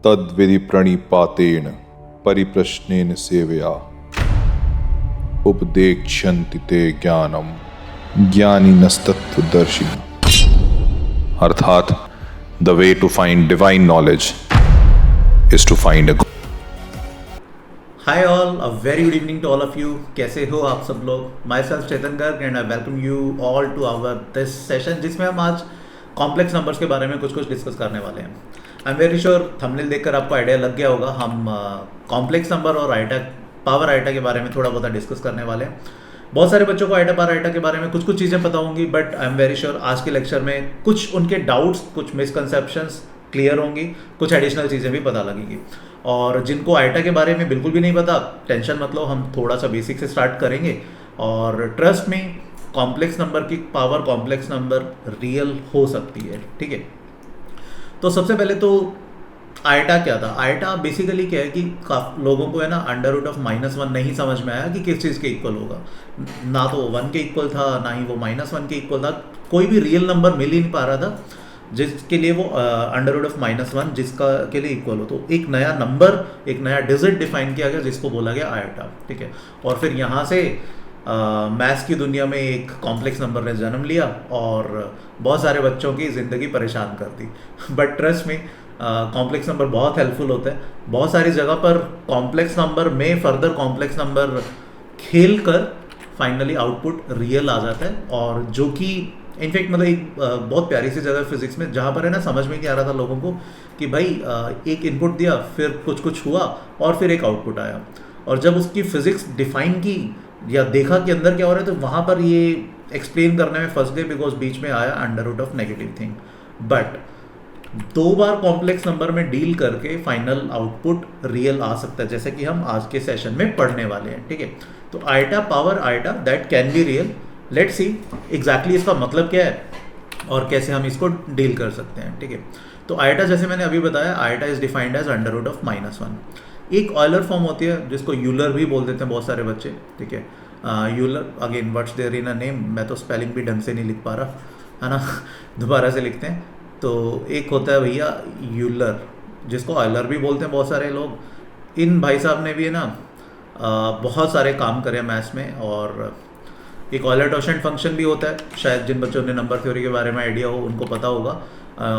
तद्विधि प्रणिपातेन परिप्रश्नेन सेवया उपदेक्ष्यन्ति ते ज्ञानम ज्ञानिनस्तत्त्वदर्शिनः। अर्थात the way to find divine knowledge is to find a hi all, a very good evening to all of you. कैसे हो आप सब लोग? Myself Chetan Garg and I welcome you all to our this session, जिसमें हम आज complex numbers के बारे में कुछ डिस्कस करने वाले हैं। I am very sure thumbnail देखकर आपको आइडिया लग गया होगा। हम कॉम्प्लेक्स नंबर और आइटा, पावर आइटा के बारे में थोड़ा बहुत डिस्कस करने वाले हैं। बहुत सारे बच्चों को आइटा पावर आइटा के बारे में कुछ चीज़ें पता होंगी, but I am very sure आज के लेक्चर में कुछ उनके डाउट्स, कुछ मिसकंसेप्शंस क्लियर होंगी, कुछ एडिशनल चीज़ें भी पता लगेंगी। और जिनको आइटा के बारे में बिल्कुल भी नहीं पता, टेंशन मत लो, हम थोड़ा सा बेसिक से स्टार्ट करेंगे। और ट्रस्ट में कॉम्प्लेक्स नंबर की पावर, कॉम्प्लेक्स नंबर रियल हो सकती है, ठीक है। तो सबसे पहले तो आइटा क्या था? आइटा बेसिकली क्या है कि लोगों को है ना अंडर रूट ऑफ -1 नहीं समझ में आया कि किस चीज़ के इक्वल होगा। ना तो 1 के इक्वल था, ना ही वो -1 के इक्वल था। कोई भी रियल नंबर मिल ही नहीं पा रहा था जिसके लिए वो अंडर रूट ऑफ -1 जिसका के लिए इक्वल हो। तो एक नया नंबर, एक नया डिजिट डिफाइन किया गया जिसको बोला गया आइटा, ठीक है। और फिर यहाँ से मैथ्स की दुनिया में एक कॉम्प्लेक्स नंबर ने जन्म लिया और बहुत सारे बच्चों की ज़िंदगी परेशान कर दी। बट ट्रस्ट में कॉम्प्लेक्स नंबर बहुत हेल्पफुल होता है। बहुत सारी जगह पर कॉम्प्लेक्स नंबर में फर्दर कॉम्प्लेक्स नंबर खेल कर फाइनली आउटपुट रियल आ जाता है। और जो कि इनफैक्ट मतलब एक बहुत प्यारी सी जगह फिजिक्स में, जहाँ पर है ना समझ में नहीं आ रहा था लोगों को कि भाई एक इनपुट दिया, फिर कुछ हुआ और फिर एक आउटपुट आया। और जब उसकी फिजिक्स डिफाइन की या देखा कि अंदर क्या हो रहा है, तो वहाँ पर ये एक्सप्लेन करने में फंस गए, बिकॉज बीच में आया under root of negative thing. But 2 बार कॉम्प्लेक्स नंबर में डील करके फाइनल आउटपुट रियल आ सकता है, जैसे कि हम आज के सेशन में पढ़ने वाले हैं, ठीक है। तो iota power iota that can be real. Let's see exactly इसका मतलब क्या है और कैसे हम इसको डील कर सकते हैं, ठीक है। तो आइटा, जैसे मैंने अभी बताया, iota is defined as under root of -1। एक ऑयलर फॉर्म होती है जिसको यूलर भी बोल देते हैं बहुत सारे बच्चे, ठीक है। Euler, again what's there in a name, मैं तो स्पेलिंग भी ढंग से नहीं लिख पा रहा, है ना। दोबारा से लिखते हैं। तो एक होता है भैया यूलर, जिसको ऑयलर भी बोलते हैं बहुत सारे लोग। इन भाई साहब ने भी है ना बहुत सारे काम करे मैथ्स में। और एक ऑयलर टॉर्शन फंक्शन भी होता है, शायद जिन बच्चों ने नंबर थ्योरी के बारे में आइडिया हो उनको पता होगा।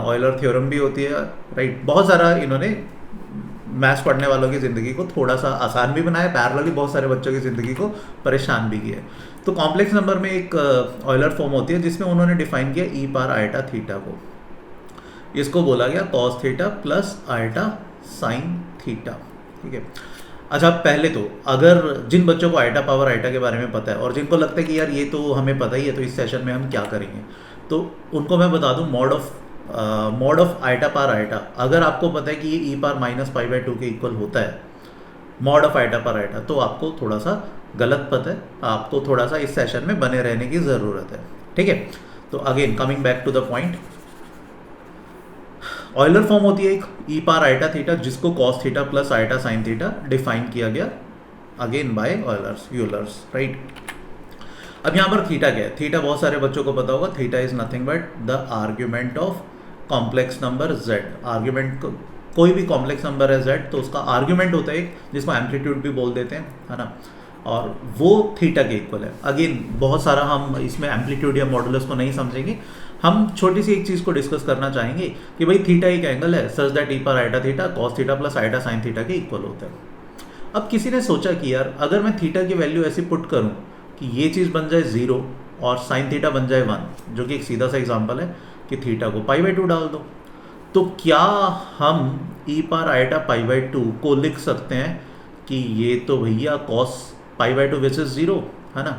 ऑयलर थ्योरम भी होती है, राइट। बहुत सारा इन्होंने मैथ्स पढ़ने वालों की ज़िंदगी को थोड़ा सा आसान भी बनाया, पैरेलली बहुत सारे बच्चों की ज़िंदगी को परेशान भी किया है। तो कॉम्प्लेक्स नंबर में एक ऑयलर फॉर्म होती है जिसमें उन्होंने डिफाइन किया ई पावर आइटा थीटा को। इसको बोला गया cos theta plus iota sine theta, ठीक है। अच्छा, पहले तो अगर जिन बच्चों को आइटा पावर आइटा के बारे में पता है और जिनको लगता है कि यार ये तो हमें पता ही है, तो इस सेशन में हम क्या करेंगे, तो उनको मैं बता दूं mod of iota power iota. अगर आपको पता है कि ये ई पावर -π/2 के इक्वल होता है, mod of iota power iota, तो आपको थोड़ा सा गलत पता है, आपको थोड़ा सा इस सेशन में बने रहने की ज़रूरत है, ठीक है। तो again coming back to the point, Euler form होती है एक ई पावर आइटा थीटा, जिसको cos theta plus iota sine theta define किया गया again by Euler's, Euler's, right. अब यहाँ पर थीटा क्या है? थीटा बहुत सारे बच्चों को पता होगा। Theta is nothing but the argument of complex number z। Argument, कोई भी कॉम्प्लेक्स नंबर है z, तो उसका आर्ग्यूमेंट होता है एक, जिसको एम्पलीट्यूड भी बोल देते हैं, है ना। और वो थीटा के इक्वल है। अगेन बहुत सारा हम इसमें एम्पलीट्यूड या मॉडुलस को नहीं समझेंगे, हम छोटी सी एक चीज़ को डिस्कस करना चाहेंगे कि भाई थीटा एक एंगल है such that e power iota theta cos theta plus iota sine theta के इक्वल होता है। अब किसी ने सोचा कि यार अगर मैं थीटा की वैल्यू ऐसी पुट करूं कि ये चीज़ बन जाए 0 और साइन थीटा बन जाए 1, जो कि एक सीधा सा एग्जांपल है कि थीटा को π/2 डाल दो, तो क्या हम ई पावर आइटा π/2 को लिख सकते हैं कि ये तो भैया कॉस π/2 विच इज 0, है ना,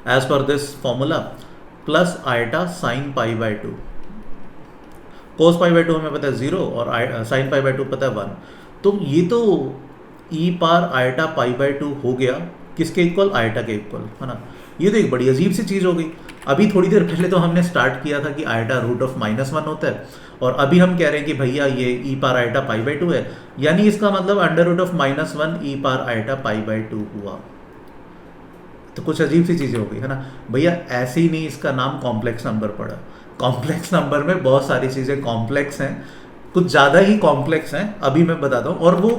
as per this formula, plus iota sine π/2। Cos π/2 हमें पता है 0 और साइन π/2 पता है 1। तो ये तो ई पावर आइटा π/2 हो गया किसके इक्वल? आइटा के इक्वल, है ना। ये तो एक बड़ी अजीब सी चीज़ हो गई। अभी थोड़ी देर पहले तो हमने स्टार्ट किया था कि आइटा रूट ऑफ -1 होता है, और अभी हम कह रहे हैं कि भैया ये ई पावर आइटा π/2 है, यानी इसका मतलब under root of -1 e power iota π/2 हुआ। तो कुछ अजीब सी चीज़ें हो गई, है ना भैया। ऐसे ही नहीं इसका नाम कॉम्प्लेक्स नंबर पड़ा। कॉम्प्लेक्स नंबर में बहुत सारी चीज़ें कॉम्प्लेक्स हैं, कुछ ज़्यादा ही कॉम्प्लेक्स हैं, अभी मैं बताता हूँ। और वो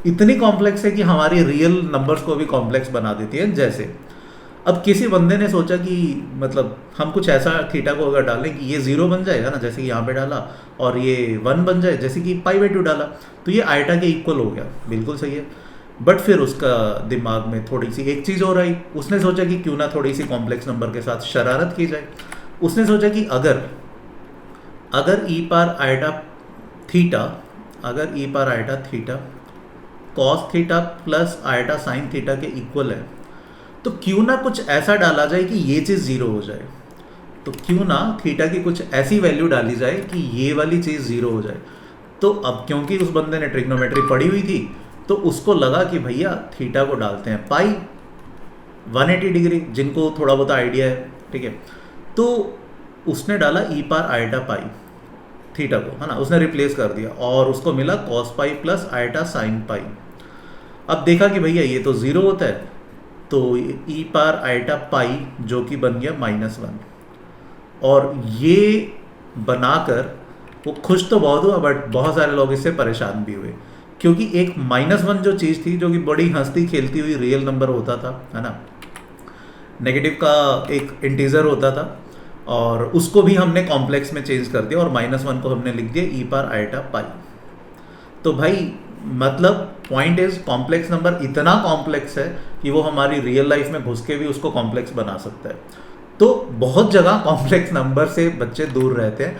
इतनी कॉम्प्लेक्स है कि हमारी रियल नंबर्स को भी कॉम्प्लेक्स बना देती है। जैसे अब किसी बंदे ने सोचा कि मतलब हम कुछ ऐसा थीटा को अगर डालें कि ये 0 बन जाएगा ना, जैसे कि यहाँ पे डाला, और ये 1 बन जाए जैसे कि π/2 डाला, तो ये आयटा के इक्वल हो गया। बिल्कुल सही है। बट फिर उसका दिमाग में थोड़ी सी एक चीज़ और आई। उसने सोचा कि क्यों ना थोड़ी सी कॉम्प्लेक्स नंबर के साथ शरारत की जाए। उसने सोचा कि अगर ई पार iota theta cos theta plus iota sine theta के इक्वल है, तो क्यों ना कुछ ऐसा डाला जाए कि ये चीज़ 0 हो जाए। तो क्यों ना थीटा की कुछ ऐसी वैल्यू डाली जाए कि ये वाली चीज़ 0 हो जाए। तो अब क्योंकि उस बंदे ने ट्रिग्नोमेट्री पढ़ी हुई थी, तो उसको लगा कि भैया थीटा को डालते हैं पाई 180 डिग्री, जिनको थोड़ा बहुत आइडिया है, ठीक है। तो उसने डाला ई पार आयटा पाई थीटा को, है ना, उसने रिप्लेस कर दिया और उसको मिला cos pi plus iota sine pi. अब देखा कि भैया ये तो 0 होता है, तो ई पार आयटा पाई जो कि बन गया -1। और ये बनाकर वो खुश तो बहुत हुआ, बट बहुत सारे लोग इससे परेशान भी हुए, क्योंकि एक -1 जो चीज़ थी, जो कि बड़ी हंसती खेलती हुई रियल नंबर होता था, है ना, नेगेटिव का एक इंटीजर होता था, और उसको भी हमने कॉम्प्लेक्स में चेंज कर दिया और -1 को हमने लिख दिया ई पार आयटा पाई। तो भाई मतलब पॉइंट इज, कॉम्प्लेक्स नंबर इतना कॉम्प्लेक्स है कि वो हमारी रियल लाइफ में घुस के भी उसको कॉम्प्लेक्स बना सकता है। तो बहुत जगह कॉम्प्लेक्स नंबर से बच्चे दूर रहते हैं,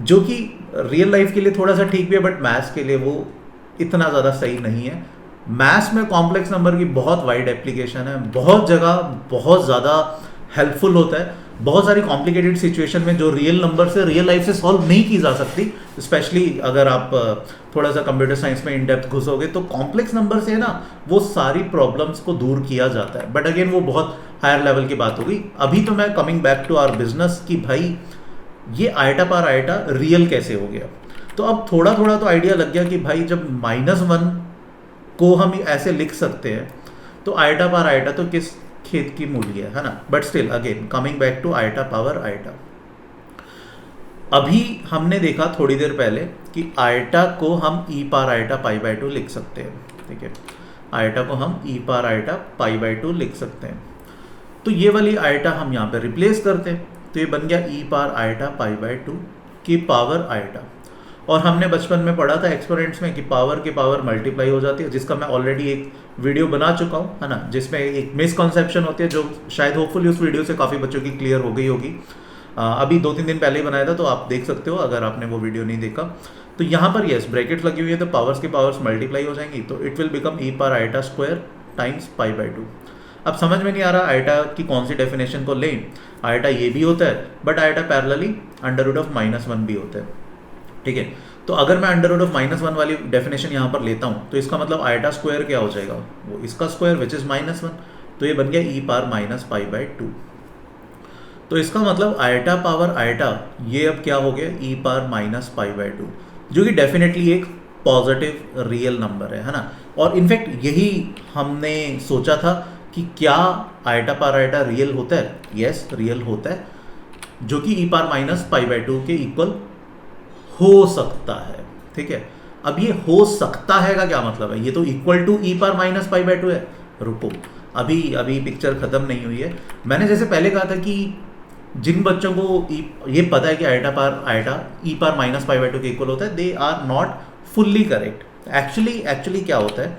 जो कि रियल लाइफ के लिए थोड़ा सा ठीक भी है, बट मैथ्स के लिए वो इतना ज़्यादा सही नहीं है। मैथ्स में कॉम्प्लेक्स नंबर की बहुत वाइड एप्लीकेशन है, बहुत जगह बहुत ज़्यादा हेल्पफुल होता है। बहुत सारी कॉम्प्लिकेटेड सिचुएशन में जो रियल नंबर से रियल लाइफ से सॉल्व नहीं की जा सकती, स्पेशली अगर आप थोड़ा सा कंप्यूटर साइंस में इन डेप्थ घुसोगे, तो कॉम्प्लेक्स नंबर से ना वो सारी प्रॉब्लम्स को दूर किया जाता है। बट अगेन वो बहुत हायर लेवल की बात होगी। अभी तो मैं coming back to our business कि भाई ये आयटा पार आयटा रियल कैसे हो गया। तो अब थोड़ा थोड़ा तो आइडिया लग गया कि भाई जब -1 को हम ऐसे लिख सकते हैं, तो आयटा पार आयटा तो किस खेत की मूली है ना। But still again coming back to iota power iota, अभी हमने देखा थोड़ी देर पहले कि आयटा को हम ई पार आयटा π/2 लिख सकते हैं, ठीक है। आयटा को हम ई पार आयटा π/2 लिख सकते हैं। तो ये वाली आयटा हम यहाँ पे रिप्लेस करते हैं, तो ये बन गया ई पार आयटा π/2 की पावर आयटा। और हमने बचपन में पढ़ा था एक्सपेरिमेंट्स में कि पावर की पावर मल्टीप्लाई हो जाती है, जिसका मैं ऑलरेडी एक वीडियो बना चुका हूँ, है ना, जिसमें एक मिसकॉन्सेप्शन होती है, जो शायद होपफुली उस वीडियो से काफ़ी बच्चों की क्लियर हो गई होगी। अभी 2-3 दिन पहले ही बनाया था, तो आप देख सकते हो अगर आपने वो वीडियो नहीं देखा। तो यहाँ पर यस ब्रैकेट्स लगी हुई है, तो पावर्स की पावर्स मल्टीप्लाई हो जाएंगी, तो इट विल बिकम ई पार आयटा स्क्वायर टाइम्स π/2। अब समझ में नहीं आ रहा आयटा की कौन सी डेफिनेशन को लें। आयटा ये भी होता है, बट आयटा पैरेलली √(-1) भी होता है, ठीक है। तो अगर मैं √(-1) वाली डेफिनेशन यहाँ पर लेता हूँ, तो इसका मतलब आयटा स्क्वायर क्या हो जाएगा, वो इसका स्क्वायर विच इज़ -1, तो ये बन गया ई पार -π/2। तो इसका मतलब आयटा पावर आयटा ये अब क्या हो गया, ई पार -π/2, जो कि डेफिनेटली एक पॉजिटिव रियल नंबर है ना। और इनफैक्ट यही हमने सोचा था कि क्या आयटा पार आयटा रियल होता है। यस रियल होता है, जो कि ई पार -π/2 के इक्वल हो सकता है, ठीक है। अब ये हो सकता है का क्या मतलब है, ये तो इक्वल टू ई पार -π/2 है। रुको, अभी पिक्चर खत्म नहीं हुई है। मैंने जैसे पहले कहा था कि जिन बच्चों को ये पता है कि आयटा पार आयटा ई पार -π/2 के इक्वल होता है, they are not fully correct. Actually क्या होता है,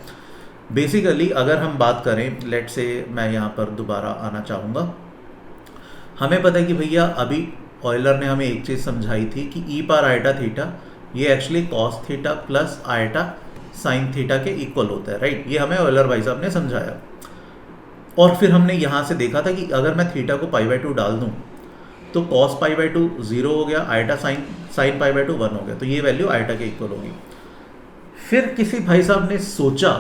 बेसिकली अगर हम बात करें, लेट से मैं यहाँ पर दोबारा आना चाहूँगा। हमें पता है कि भैया अभी ऑयलर ने हमें एक चीज़ समझाई थी कि ई पार आयटा थीटा ये actually cos theta plus iota sine theta के इक्वल होता है, राइट। ये हमें ऑयलर भाई साहब ने समझाया। और फिर हमने यहाँ से देखा था कि अगर मैं थीटा को π/2 डाल दूँ, तो कॉस π/2 0 हो गया, आयटा साइन π/2 1 हो गया, तो ये वैल्यू आयटा के इक्वल होगी। फिर किसी भाई साहब ने सोचा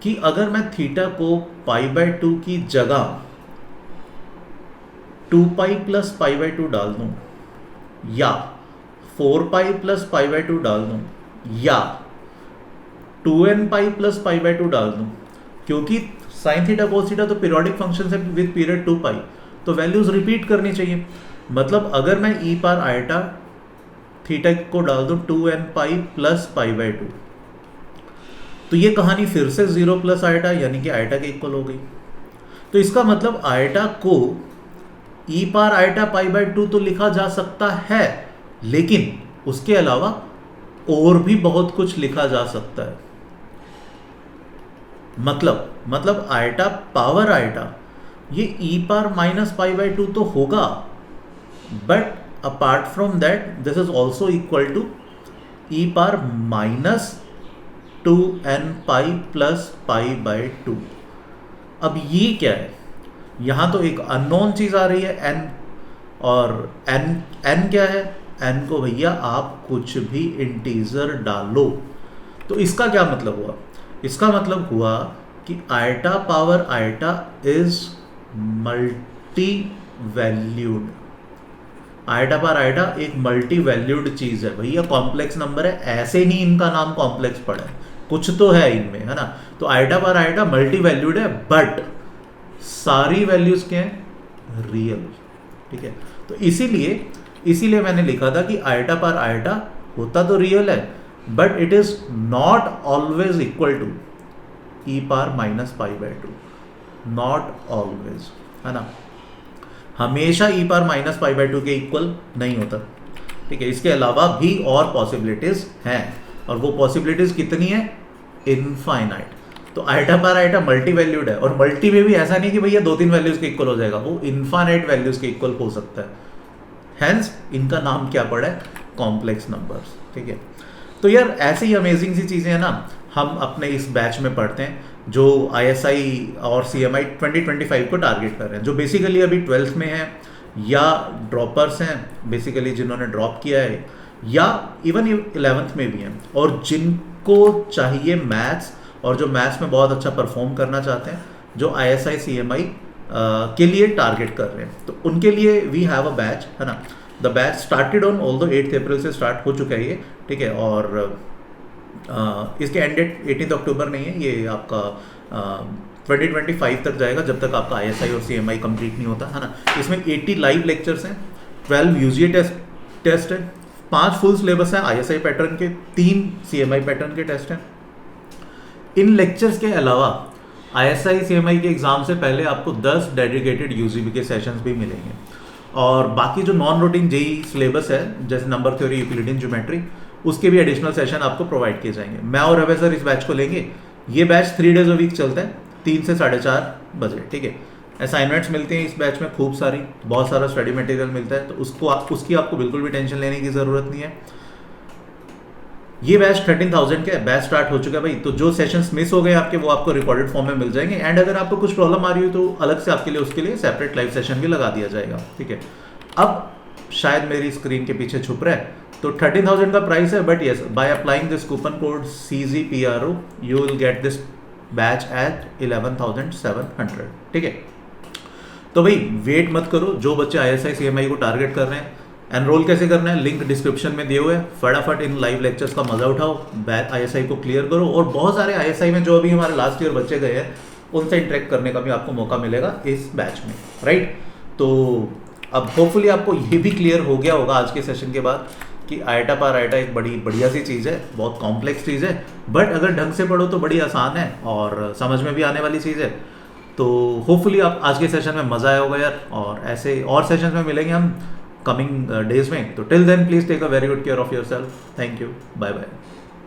कि अगर मैं थीटा को π/2 की जगह 2π + π/2 डाल दूँ, या 4π + π/2 डाल दूँ, या 2nπ + π/2 डाल दूँ, क्योंकि साइन थीटा कोस थीटा तो पीरियोडिक फंक्शन है विद पीरियड 2π, तो वैल्यूज रिपीट करनी चाहिए। मतलब अगर मैं ई पार आयटा थीटा को डाल दो 2n pi plus pi by 2, तो ये कहानी फिर से 0 प्लस आइटा यानी कि आइटा के इक्वल हो गई। तो इसका मतलब आइटा को e पार आइटा पाई बाई 2 तो लिखा जा सकता है, लेकिन उसके अलावा और भी बहुत कुछ लिखा जा सकता है। मतलब आइटा पावर आइटा ये e पार माइनस पाई बाई 2 तो होगा, but apart from that this is also equal to e पार minus 2n pi plus pi by 2। अब ये क्या है, यहाँ तो एक अननोन चीज़ आ रही है n, और n क्या है, n को भैया आप कुछ भी इंटीजर डालो। तो इसका क्या मतलब हुआ, इसका मतलब हुआ कि iota power iota is multi valued. Iota power iota एक मल्टी वैल्यूड चीज़ है भैया, कॉम्प्लेक्स नंबर है, ऐसे नहीं इनका नाम कॉम्प्लेक्स पड़ा है, कुछ तो है इनमें, है ना। तो iota power iota multi valued है, बट सारी वैल्यूज क्या है, रियल, ठीक है। तो इसीलिए मैंने लिखा था कि आइटा पावर आइटा होता तो रियल है, but it is not always equal to e power minus pi by 2, not always, है ना। हमेशा e power minus pi by 2 के इक्वल नहीं होता, ठीक है। इसके अलावा भी और पॉसिबिलिटीज हैं, और वो पॉसिबिलिटीज कितनी है, इनफाइनाइट। तो iota power iota multi valued है, और मल्टी में भी ऐसा नहीं कि भैया 2-3 वैल्यूज के इक्वल हो जाएगा, वो इनफाइनाइट वैल्यूज के इक्वल हो सकता है। हैंस इनका नाम क्या पड़ा है, कॉम्प्लेक्स नंबर्स, ठीक है। तो यार ऐसी ही अमेजिंग सी चीज़ें हैं ना, हम अपने इस बैच में पढ़ते हैं, जो ISI और CMI 2025 को टारगेट कर रहे हैं, जो बेसिकली अभी 12th में हैं या ड्रॉपर्स हैं, बेसिकली जिन्होंने ड्रॉप किया है, या इवन 11th में भी हैं, और जिनको चाहिए मैथ्स, और जो मैथ्स में बहुत अच्छा परफॉर्म करना चाहते हैं, जो ISI CMI के लिए टारगेट कर रहे हैं, तो उनके लिए वी हैव अ बैच, है ना। The batch started on although 8 अप्रैल से स्टार्ट हो चुका है ये, ठीक है। और इसके एंड डेट 18 अक्टूबर नहीं है, ये आपका 2025 तक जाएगा, जब तक आपका ISI और CMI कंप्लीट नहीं होता, है ना। इसमें 80 लाइव लेक्चर्स हैं, 12 UGA टेस्ट है, 5 फुल सिलेबस है ISI पैटर्न के, 3 CMI पैटर्न के टेस्ट हैं। इन लेक्चर्स के अलावा ISI CMI के एग्ज़ाम से पहले आपको 10 डेडिकेटेड UGB के सेशंस भी मिलेंगे, और बाकी जो नॉन रूटीन जेई सिलेबस है, जैसे नंबर थ्योरी, यूक्लिडियन ज्योमेट्री, उसके भी एडिशनल सेशन आपको प्रोवाइड किए जाएंगे। मैं और रवि सर इस बैच को लेंगे। ये बैच 3 डेज अ वीक चलता है, 3 से 4:30 बजे, ठीक है। असाइनमेंट्स मिलती हैं इस बैच में खूब सारी, बहुत सारा स्टडी मटेरियल मिलता है, तो उसकी आपको बिल्कुल भी टेंशन लेने की ज़रूरत नहीं है। ये बैच 13,000 का है, बैच स्टार्ट हो चुका है भाई। तो जो सेशंस मिस हो गए आपके, वो आपको रिकॉर्डेड फॉर्म में मिल जाएंगे, एंड अगर आपको कुछ प्रॉब्लम आ रही हो तो अलग से आपके लिए उसके लिए सेपरेट लाइव सेशन भी लगा दिया जाएगा, ठीक है। अब शायद मेरी स्क्रीन के पीछे छुप रहा है, तो 13,000 का प्राइस है, but yes, by applying this coupon code CZPRO you will get this batch at 11,700, ठीक है। तो भाई वेट मत करो, जो बच्चे ISI CMI को टारगेट कर रहे हैं, एनरोल कैसे करना है लिंक डिस्क्रिप्शन में दिए हुए हैं। फटाफट इन लाइव लेक्चर्स का मजा उठाओ, ISI को क्लियर करो, और बहुत सारे ISI में जो अभी हमारे लास्ट ईयर बच्चे गए हैं, उनसे इंटरेक्ट करने का भी आपको मौका मिलेगा इस बैच में, राइट। तो अब होपफुली आपको ये भी क्लियर हो गया होगा आज के सेशन के बाद कि आइटा पावर आइटा एक बड़ी बढ़िया सी चीज़ है, बहुत कॉम्प्लेक्स चीज़ है, बट अगर ढंग से पढ़ो तो बड़ी आसान है और समझ में भी आने वाली चीज़ है। तो होपफुली आप आज के सेशन में मज़ा आया होगा यार, और ऐसे और सेशंस में मिलेंगे हम कमिंग डेज में। तो till then please take a very good care of yourself. Thank you, bye bye.